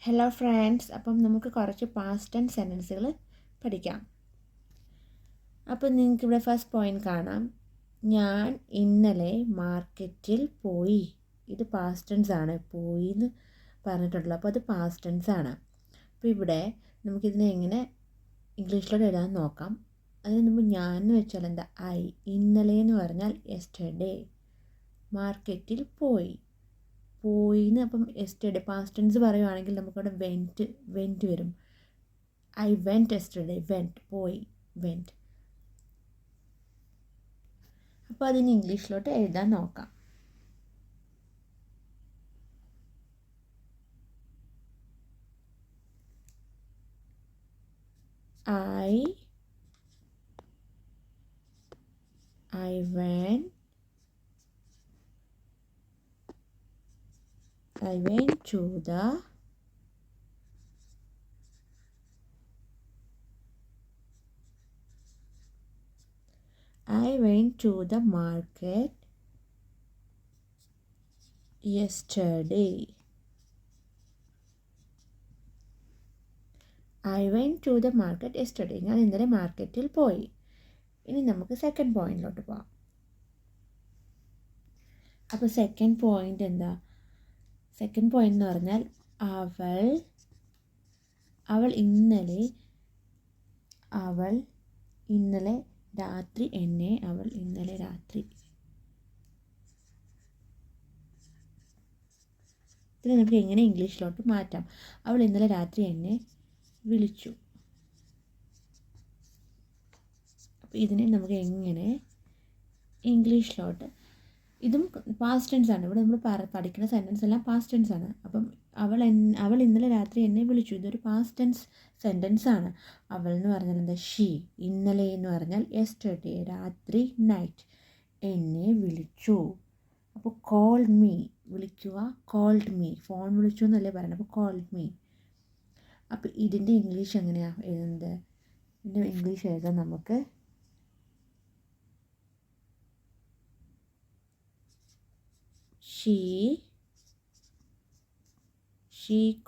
Hello friends, അപ്പം നമുക്ക് കുറച്ച് പാസ്റ്റ് ടെൻസ് സെൻറ്റൻസുകൾ പഠിക്കാം. അപ്പം നിങ്ങൾക്കിവിടെ ഫസ്റ്റ് പോയിന്റ് കാണാം. ഞാൻ ഇന്നലെ മാർക്കറ്റിൽ പോയി. ഇത് പാസ്റ്റ് ടെൻസ് ആണ്, പോയി എന്ന് പറഞ്ഞിട്ടുള്ളൂ. അപ്പോൾ അത് പാസ്റ്റ് ടെൻസ് ആണ്. അപ്പോൾ ഇവിടെ നമുക്കിതിനെ എങ്ങനെ ഇംഗ്ലീഷിലോട്ട് എഴുതാൻ നോക്കാം. അതിന് മുമ്പ് ഞാൻ എന്ന് വെച്ചാൽ എന്താ, ഐ. ഇന്നലെ എന്ന് പറഞ്ഞാൽ യെസ്റ്റർഡേ. മാർക്കറ്റിൽ പോയി, പോയിന്ന്. അപ്പം യെസ്റ്റർഡേ പാസ്റ്റ് ടെൻസ് പറയുവാണെങ്കിൽ നമുക്കവിടെ വെൻറ്റ് വരും. ഐ വെൻറ്റ് യെസ്റ്റർഡേ, വെൻറ്റ് പോയി, വെൻറ്റ്. അപ്പോൾ അതിന് ഇംഗ്ലീഷിലോട്ട് എഴുതാൻ നോക്കാം. I went to the market yesterday. ഞാൻ ഇന്നലെ മാർക്കറ്റിൽ പോയി. ഇനി നമുക്ക് സെക്കൻഡ് പോയിന്റിലോട്ട് പോകാം. അപ്പോൾ സെക്കൻഡ് പോയിന്റ് എന്താ? സെക്കൻഡ് പോയിന്റ് എന്ന് പറഞ്ഞാൽ അവൾ ഇന്നലെ രാത്രി ഇതിനെ നമുക്ക് എങ്ങനെ ഇംഗ്ലീഷിലോട്ട് മാറ്റാം? അവൾ ഇന്നലെ രാത്രി എന്നെ വിളിച്ചു. അപ്പോൾ ഇതിനെ നമുക്ക് എങ്ങനെ ഇംഗ്ലീഷിലോട്ട്, ഇതും പാസ്റ്റ് ടെൻസ് ആണ്. ഇവിടെ നമ്മൾ പഠിക്കുന്ന സെൻറ്റൻസ് എല്ലാം പാസ്റ്റ് ടെൻസ് ആണ്. അപ്പം അവൾ ഇന്നലെ രാത്രി എന്നെ വിളിച്ചു, ഇതൊരു പാസ്റ്റ് ടെൻസ് സെൻറ്റൻസ് ആണ്. അവൾ എന്ന് പറഞ്ഞാൽ എന്താ, ഷീ. ഇന്നലെ എന്ന് പറഞ്ഞാൽ യെസ്റ്റർഡേ, രാത്രി നൈറ്റ്. എന്നെ വിളിച്ചു. അപ്പോൾ കോൾഡ് മീ, വിളിക്കുക, കോൾഡ് മീ. ഫോൺ വിളിച്ചു എന്നല്ലേ പറയുന്നത്, അപ്പോൾ കോൾഡ് മീ. അപ്പോൾ ഇതിൻ്റെ ഇംഗ്ലീഷ് എങ്ങനെയാണ് എഴുതുന്നത്? ഇതിൻ്റെ ഇംഗ്ലീഷ് എഴുതാൻ നമുക്ക് She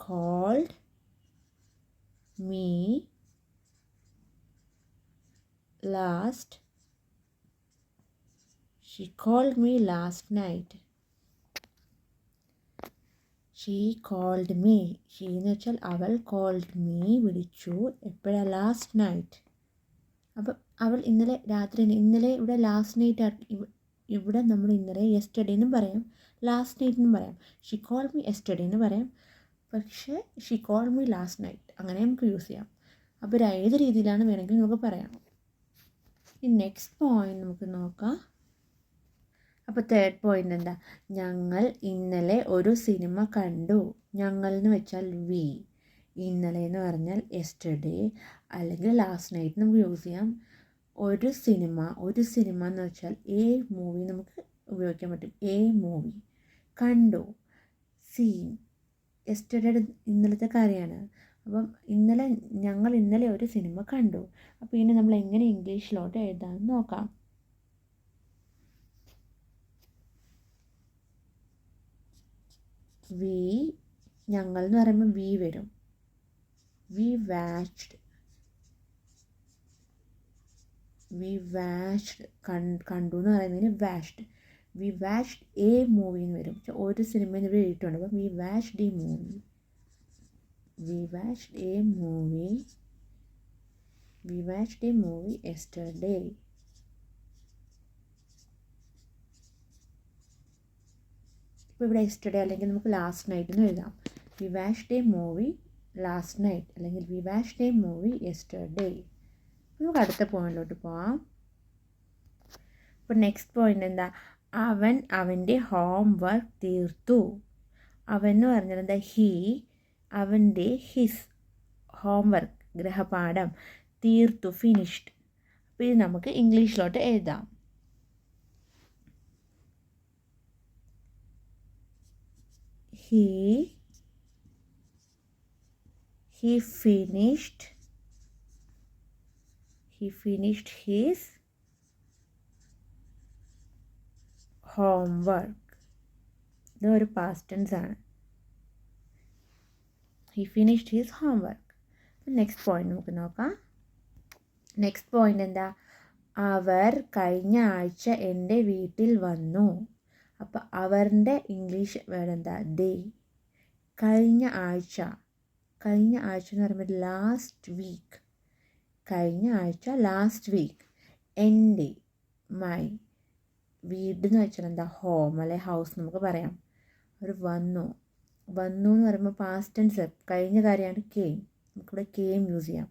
called me last night. She called me. She എന്ന് വെച്ചാൽ അവൾ, called me വിളിച്ചു. എപ്പോഴാണ്? Last night. അപ്പം അവൾ ഇന്നലെ രാത്രി, ഇന്നലെ ഇവിടെ ലാസ്റ്റ് നൈറ്റ്. ഇവിടെ നമ്മൾ ഇന്നലെ യെസ്റ്റർഡേ എന്നും പറയാം, ലാസ്റ്റ് നൈറ്റ് എന്നും പറയാം. ഷീ കോൾഡ് മീ യെസ്റ്റർഡേ എന്ന് പറയാം, പക്ഷേ she called me last night അങ്ങനെ നമുക്ക് യൂസ് ചെയ്യാം. അപ്പോൾ ഏത് രീതിയിലാണ് വേണമെങ്കിൽ നമുക്ക് പറയാം. ഈ നെക്സ്റ്റ് പോയിന്റ് നമുക്ക് നോക്കാം. അപ്പോൾ തേർഡ് പോയിന്റ് എന്താ? ഞങ്ങൾ ഇന്നലെ ഒരു സിനിമ കണ്ടു. ഞങ്ങൾ എന്ന് വെച്ചാൽ വി. ഇന്നലെ എന്ന് പറഞ്ഞാൽ യെസ്റ്റർഡേ അല്ലെങ്കിൽ ലാസ്റ്റ് നൈറ്റ് നമുക്ക് യൂസ് ചെയ്യാം. ഒരു സിനിമ എന്ന് വെച്ചാൽ എ മൂവി നമുക്ക് ഉപയോഗിക്കാൻ പറ്റും. A movie. കണ്ടു, സീൻ. യെസ്റ്റർഡേ ഇന്നലത്തെ കാര്യമാണ്. അപ്പം ഞങ്ങൾ ഇന്നലെ ഒരു സിനിമ കണ്ടു. അപ്പോൾ ഇനി നമ്മൾ എങ്ങനെ ഇംഗ്ലീഷിലോട്ട് എഴുതാമെന്ന് നോക്കാം. ഞങ്ങൾ എന്ന് പറയുമ്പോൾ വി വരും. വി വാച്ച്ഡ് കണ്ടു എന്ന് പറയുന്നതിന് watched. We watched a movie എന്ന് വരും. ഒരു സിനിമ എന്ന് ഇവിടെ എഴുതിയിട്ടുണ്ട്. അപ്പം we watched a movie yesterday. ഇപ്പോൾ ഇവിടെ യെസ്റ്റർഡേ അല്ലെങ്കിൽ നമുക്ക് ലാസ്റ്റ് നൈറ്റ് എന്ന് എഴുതാം. We watched a movie last night അല്ലെങ്കിൽ we watched a movie yesterday. നമുക്ക് അടുത്ത പോയിന്റിലോട്ട് പോവാം. ഇപ്പോൾ നെക്സ്റ്റ് പോയിന്റ് എന്താ? അവൻ അവൻ്റെ ഹോംവർക്ക് തീർത്തു. അവൻ എന്ന് പറഞ്ഞാൽ എന്താ, ഹിസ് ഹോംവർക്ക്, ഗൃഹപാഠം, തീർത്തു, ഫിനിഷ്ഡ്. അപ്പോൾ ഇത് നമുക്ക് ഇംഗ്ലീഷിലോട്ട് എഴുതാം. He finished his homework. ഇതൊരു പാസ്റ്റ് ടെൻസ് ആണ്. He finished his homework. Next point നമുക്ക് നോക്കാം. നെക്സ്റ്റ് പോയിന്റ് എന്താ? അവർ കഴിഞ്ഞ ആഴ്ച എൻ്റെ വീട്ടിൽ വന്നു. അപ്പോൾ അവരുടെ ഇംഗ്ലീഷ് വേർഡ് എന്താ? ദേ. കഴിഞ്ഞ ആഴ്ച എന്ന് പറയുമ്പോൾ ലാസ്റ്റ് വീക്ക്. കഴിഞ്ഞ ആഴ്ച ലാസ്റ്റ് വീക്ക്. എൻ്റെ, മൈ, വീട് എന്ന് വെച്ചാൽ എന്താ? ഹോം അല്ലെ ഹൗസ് നമുക്ക് പറയാം. അവർ വന്നു എന്ന് പറയുമ്പോൾ പാസ്റ്റ് ടെൻസ്, കഴിഞ്ഞ കാര്യമാണ് കെയിം. നമുക്കിവിടെ കെയിം യൂസ് ചെയ്യാം.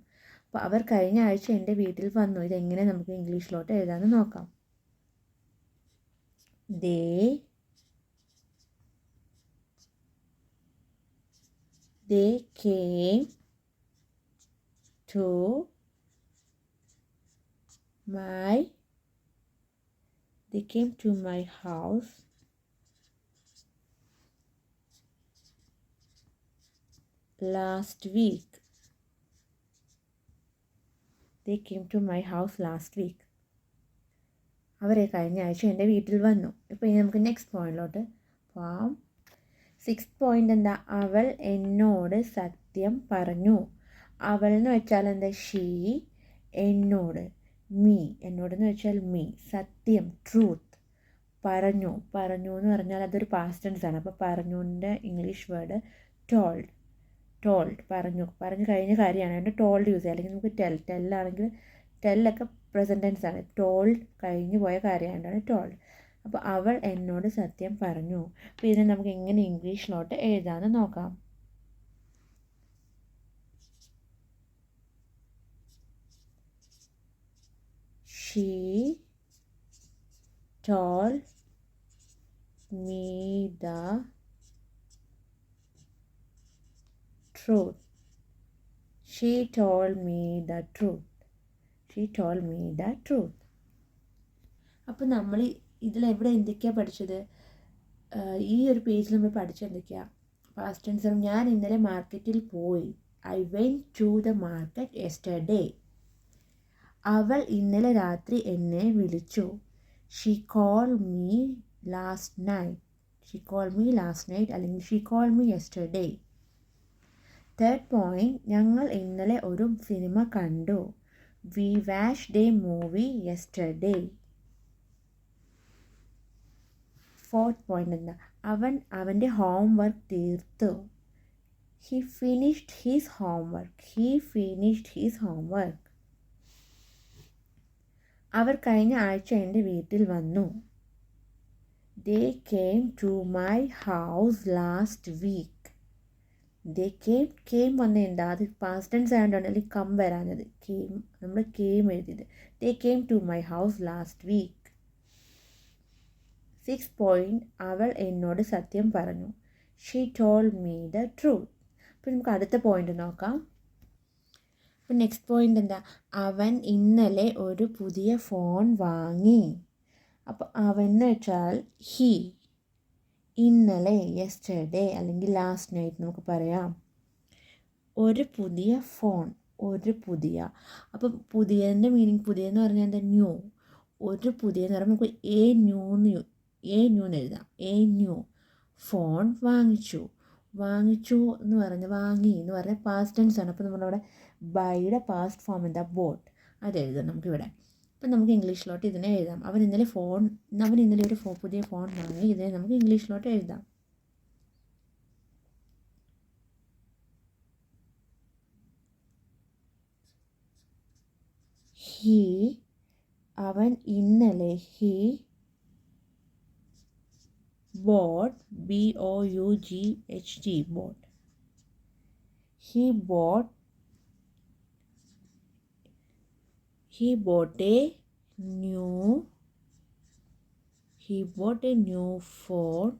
അപ്പോൾ അവർ കഴിഞ്ഞ ആഴ്ച എൻ്റെ വീട്ടിൽ വന്നു. ഇതെങ്ങനെ നമുക്ക് ഇംഗ്ലീഷിലോട്ട് എഴുതാമെന്ന് നോക്കാം. They came to my house last week. അവർ കഴിഞ്ഞ ആഴ്ച എൻ്റെ വീട്ടിൽ വന്നു. ഇപ്പോൾ ഇനി നമുക്ക് നെക്സ്റ്റ് പോയിന്റിലോട്ട് പോവാം. 6th പോയിന്റ് എന്താ? അവൾ എന്നോട് സത്യം പറഞ്ഞു. അവൾ എന്ന് വെച്ചാൽ എന്താ? ഷീ. എന്നോട് മീ. എന്നോടെന്ന് വെച്ചാൽ മീ. സത്യം ട്രൂത്ത്. പറഞ്ഞു എന്ന് പറഞ്ഞാൽ അതൊരു പാസ്റ്റ് ടെൻസ് ആണ്. അപ്പോൾ പറഞ്ഞുവിൻ്റെ ഇംഗ്ലീഷ് വേർഡ് ടോൾഡ്. പറഞ്ഞു കഴിഞ്ഞ കാര്യമാണ്. അതുകൊണ്ട് ടോൾഡ് യൂസ് ചെയ്യാം. അല്ലെങ്കിൽ നമുക്ക് ടെല്ലാണെങ്കിൽ ടെല്ലൊക്കെ പ്രസൻറ്റ് ടെൻസ് ആണ്. ടോൾഡ് കഴിഞ്ഞു പോയ കാര്യമായിട്ടാണ് ടോൾഡ്. അപ്പോൾ അവൾ എന്നോട് സത്യം പറഞ്ഞു. അപ്പോൾ ഇതിനെ നമുക്ക് എങ്ങനെ ഇംഗ്ലീഷിലോട്ട് എഴുതാമെന്ന് നോക്കാം. She told me the truth. She told me the truth. അപ്പോൾ നമ്മൾ ഇതിലെവിടെ എന്തൊക്കെയാണ് പഠിച്ചത്? ഈ ഒരു പേജിൽ നമ്മൾ പഠിച്ചത് എന്തൊക്കെയാണ്? Past tense. ഞാൻ ഇന്നലെ മാർക്കറ്റിൽ പോയി. I went to the market yesterday. അവൾ ഇന്നലെ രാത്രി എന്നെ വിളിച്ചു. She called me last night. അല്ലെങ്കിൽ she called me yesterday. 3rd point, ഞങ്ങൾ ഇന്നലെ ഒരു സിനിമ കണ്ടു. We watched a movie yesterday. 4th point എന്താ? അവൻ അവൻ്റെ ഹോംവർക്ക് തീർത്തു. He finished his homework. അവർ കഴിഞ്ഞ ആഴ്ച എൻ്റെ വീട്ടിൽ വന്നു. They came to my house last week. came വന്ന എന്താ? അത് പാസ്റ്റ് ടെൻസ് ആയതുകൊണ്ടാണ് അല്ലെങ്കിൽ കം വരാഞ്ഞത്. നമ്മൾ came എഴുതിയത്. They came to my house last week. 6th point, അവൾ എന്നോട് സത്യം പറഞ്ഞു. She told me the truth. അപ്പോൾ നമുക്ക് അടുത്ത പോയിന്റ് നോക്കാം. അപ്പോൾ നെക്സ്റ്റ് പോയിന്റ് എന്താ? അവൻ ഇന്നലെ ഒരു പുതിയ ഫോൺ വാങ്ങി. അപ്പോൾ അവൻ എന്ന് വെച്ചാൽ ഹി. ഇന്നലെ യെസ്റ്റർഡേ അല്ലെങ്കിൽ ലാസ്റ്റ് നൈറ്റ് നമുക്ക് പറയാം. ഒരു പുതിയ ഫോൺ. അപ്പം പുതിയതിൻ്റെ മീനിങ്, പുതിയെന്ന് പറഞ്ഞാൽ എന്താ? ന്യൂ. ഒരു പുതിയെന്ന് പറയുമ്പോൾ നമുക്ക് എ ന്യൂ എന്ന് എഴുതാം. എ ന്യൂ ഫോൺ വാങ്ങിച്ചു എന്ന് പറഞ്ഞ് വാങ്ങി എന്ന് പറഞ്ഞാൽ പാസ്റ്റ് ടെൻസ് ആണ്. അപ്പോൾ നമ്മളവിടെ ബൈയുടെ പാസ്റ്റ് ഫോം എന്താ? ബോട്ട്. അത് എഴുതാം നമുക്കിവിടെ. അപ്പം നമുക്ക് ഇംഗ്ലീഷിലോട്ട് ഇതിനെ എഴുതാം. അവൻ ഇന്നലെ ഒരു പുതിയ ഫോൺ വാങ്ങി. ഇതിനെ നമുക്ക് ഇംഗ്ലീഷിലോട്ട് എഴുതാം. അവൻ ഇന്നലെ bought BOUGHT bought. He bought a new phone.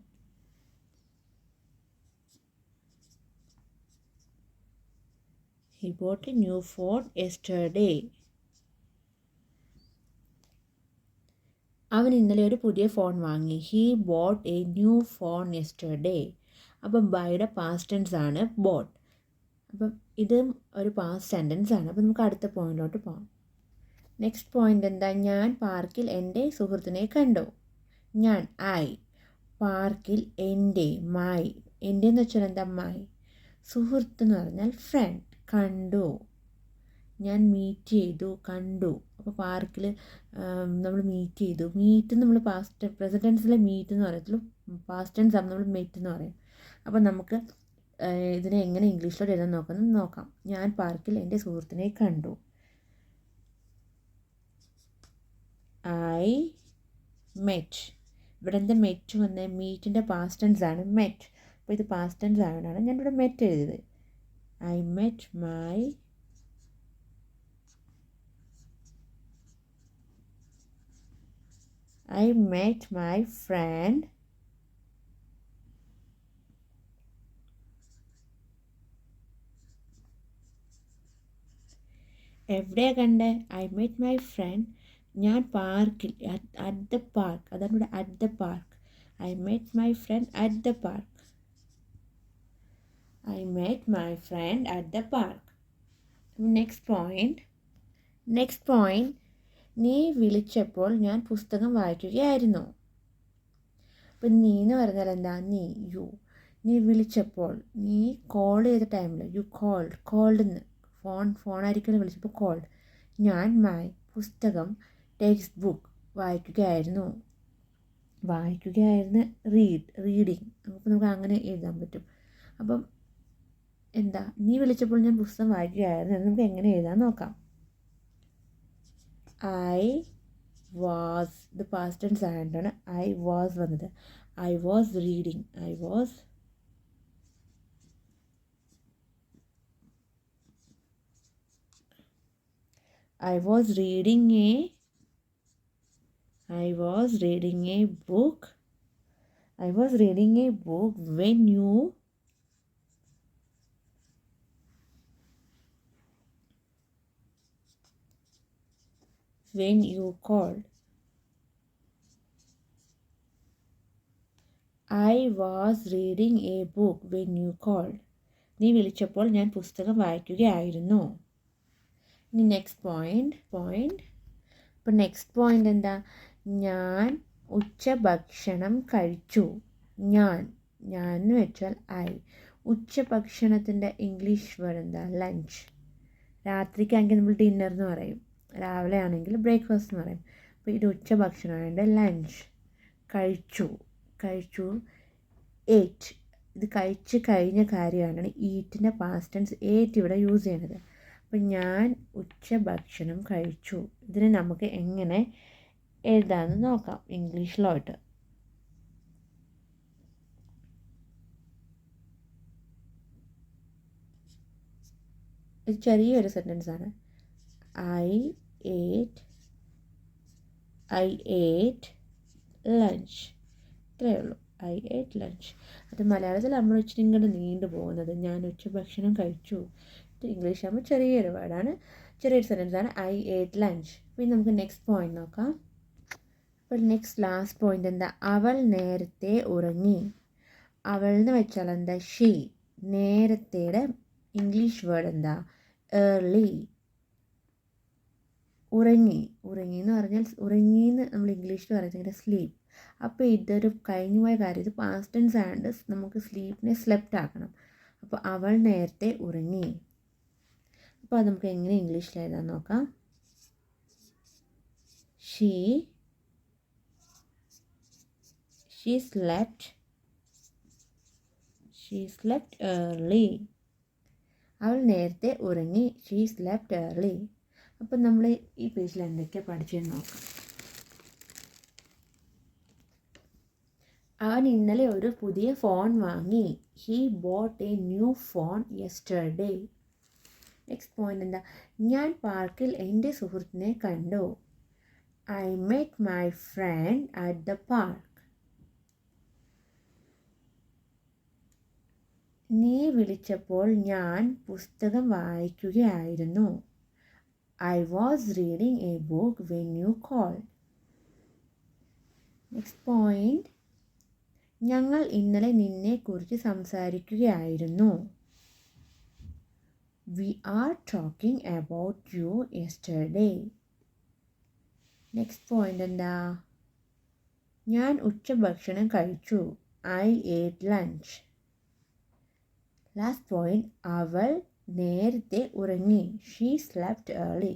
He bought a new phone yesterday. അവൻ ഇന്നലെ ഒരു പുതിയ ഫോൺ വാങ്ങി. He bought a new phone yesterday. അപ്പം ബൈയുടെ പാസ്റ്റ് ടെൻസ് ആണ് bought. അപ്പം ഇതും ഒരു പാസ്റ്റ് സെൻറ്റൻസ് ആണ്. അപ്പം നമുക്ക് അടുത്ത പോയിന്റിലോട്ട് പോകാം. നെക്സ്റ്റ് പോയിന്റ് എന്താ? ഞാൻ പാർക്കിൽ എൻ്റെ സുഹൃത്തിനെ കണ്ടു. ഞാൻ പാർക്കിൽ എൻ്റെ എന്ന് വെച്ചാൽ എന്താ? മൈ. സുഹൃത്ത് എന്ന് പറഞ്ഞാൽ ഫ്രണ്ട്. കണ്ടു, ഞാൻ മീറ്റ് ചെയ്തു, കണ്ടു. അപ്പോൾ പാർക്കിൽ നമ്മൾ മീറ്റ് ചെയ്തു. മീറ്റ് നമ്മൾ പ്രസന്റ് ടെൻസിലെ മീറ്റ് എന്ന് പറയത്തുള്ളൂ. പാസ്റ്റ് ടെൻസ് ആകുമ്പോൾ നമ്മൾ മെറ്റ് എന്ന് പറയും. അപ്പോൾ നമുക്ക് ഇതിനെ എങ്ങനെ ഇംഗ്ലീഷിലോട്ട് എഴുതാൻ നോക്കാം. ഞാൻ പാർക്കിൽ എൻ്റെ സുഹൃത്തിനെ കണ്ടു. I met. ഇവിടെ എന്താ മെറ്റ് വന്നേ? മീറ്റിൻ്റെ പാസ്റ്റ് ടെൻസ് ആണ് മെറ്റ്. അപ്പോൾ ഇത് പാസ്റ്റ് ടെൻസ് ആയതുകൊണ്ടാണ് ഞാൻ ഇവിടെ മെറ്റ് എഴുതിയത്. ഐ മെറ്റ് മൈ friend എവിടെയാണ് കണ്ടേ? ഐ മെറ്റ് മൈ ഫ്രണ്ട് ഞാൻ പാർക്കിൽ, അറ്റ് ദ പാർക്ക്. അതാണ് ഇവിടെ at the park. I met my friend at the park. I met my friend at the park. Next point നീ വിളിച്ചപ്പോൾ ഞാൻ പുസ്തകം വായിക്കുകയായിരുന്നു. അപ്പം നീ എന്ന് പറഞ്ഞാൽ എന്താ? നീ വിളിച്ചപ്പോൾ, നീ കോൾ ചെയ്ത ടൈമിൽ യു കോൾഡെന്ന് ഫോണായിരിക്കും വിളിച്ചപ്പോൾ കോൾഡ്. ഞാൻ പുസ്തകം ടെക്സ്റ്റ് ബുക്ക് വായിക്കുകയായിരുന്നു. റീഡിങ്. അപ്പോൾ നമുക്ക് അങ്ങനെ എഴുതാൻ പറ്റും. അപ്പം എന്താ? നീ വിളിച്ചപ്പോൾ ഞാൻ പുസ്തകം വായിക്കുകയായിരുന്നു എന്ന് നമുക്ക് എങ്ങനെ എഴുതാൻ നോക്കാം. ഐ വാസ്, ഇത് പാസ്റ്റ് ടെൻസ് ആയതുകൊണ്ടാണ് ഐ വാസ് വന്നത്. I was reading. I was reading a book. I was reading a book when you called. I was reading a book when you called. നീ വിളിച്ചപ്പോൾ ഞാൻ പുസ്തകം വായിക്കുകയായിരുന്നു. ഇനി നെക്സ്റ്റ് പോയിന്റ്. അപ്പോൾ next point എന്താ? ഞാൻ ഉച്ചഭക്ഷണം കഴിച്ചു. ഞാൻ എന്ന് വെച്ചാൽ ഐ. ഉച്ചഭക്ഷണത്തിൻ്റെ ഇംഗ്ലീഷ് വേർഡ് എന്താ? ലഞ്ച്. രാത്രിക്കാണെങ്കിൽ നമ്മൾ ഡിന്നർ എന്ന് പറയും, രാവിലെ ആണെങ്കിൽ ബ്രേക്ക്ഫാസ്റ്റ് എന്ന് പറയും. അപ്പോൾ ഇത് ഉച്ചഭക്ഷണമായതുകൊണ്ട് ലഞ്ച്. കഴിച്ചു ഏറ്റ്. ഇത് കഴിച്ച് കഴിഞ്ഞ കാര്യമാണ് ഈറ്റിൻ്റെ പാസ്റ്റ് ടെൻസ് ഏറ്റ് ഇവിടെ യൂസ് ചെയ്യണത്. അപ്പം ഞാൻ ഉച്ചഭക്ഷണം കഴിച്ചു. ഇതിനെ നമുക്ക് എങ്ങനെ എഴുതാമെന്ന് നോക്കാം ഇംഗ്ലീഷിലോട്ട്. ഇത് ചെറിയൊരു സെൻറ്റൻസ് ആണ്. ഐ ഏറ്റ് ലഞ്ച്. ഇത്രയേ ഉള്ളൂ. ഐ ഏറ്റ് ലഞ്ച്. അത് മലയാളത്തിൽ നമ്മൾ ഇച്ചിരി ഇങ്ങോട്ട് നീണ്ടു പോകുന്നത്. ഞാൻ ഉച്ചഭക്ഷണം കഴിച്ചു. ഇംഗ്ലീഷ് ആകുമ്പോൾ ചെറിയൊരു വേർഡാണ്, ചെറിയൊരു സെൻറ്റൻസ് ആണ്. ഐ ഏറ്റ് ലഞ്ച്. പിന്നെ നമുക്ക് നെക്സ്റ്റ് പോയിന്റ് നോക്കാം. അപ്പോൾ ലാസ്റ്റ് പോയിന്റ് എന്താ? അവൾ നേരത്തെ ഉറങ്ങി. അവൾ എന്ന് വെച്ചാൽ എന്താ? ഷീ. നേരത്തെയുടെ ഇംഗ്ലീഷ് വേർഡ് എന്താ? ഏർലി. ഉറങ്ങി എന്ന് പറഞ്ഞാൽ ഉറങ്ങിയെന്ന് നമ്മൾ ഇംഗ്ലീഷിൽ പറയുന്നത് സ്ലീപ്പ്. അപ്പോൾ ഇതൊരു കഴിഞ്ഞുപോയ കാര്യം. ഇത് പാസ്റ്റ് ടെൻസ് ആയതുകൊണ്ട് നമുക്ക് സ്ലീപ്പിനെ സ്ലെപ്റ്റ് ആക്കണം. അപ്പോൾ അവൾ നേരത്തെ ഉറങ്ങി. അപ്പോൾ അത് നമുക്ക് എങ്ങനെ ഇംഗ്ലീഷിൽ എഴുതാൻ നോക്കാം. She slept early. അവൾ നേരത്തെ ഉറങ്ങി. She slept early. അപ്പം നമ്മൾ ഈ പേജിൽ എന്തൊക്കെയാണ് പഠിച്ചതെന്ന് നോക്കാം. അവൻ ഇന്നലെ ഒരു പുതിയ ഫോൺ വാങ്ങി. He boat A new phone yesterday. Next point എന്താ? ഞാൻ പാർക്കിൽ എൻ്റെ സുഹൃത്തിനെ കണ്ടു. I met my friend at the park. നീ വിളിച്ചപ്പോൾ ഞാൻ പുസ്തകം വായിക്കുകയായിരുന്നു. I was reading a book when you called. Next point. ഞങ്ങൾ ഇന്നലെ നിന്നെക്കുറിച്ച് സംസാരിക്കുകയായിരുന്നു. We are talking about you yesterday. Next point എന്താ? ഞാൻ ഉച്ചഭക്ഷണം കഴിച്ചു. I ate lunch. Last point, അവൾ നേരത്തെ ഉറങ്ങി. She slept early.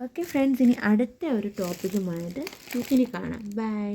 Okay friends, ഇനി അടുത്ത ഒരു ടോപ്പിക്കുമായിട്ട് ഇനി കാണാം. ബൈ.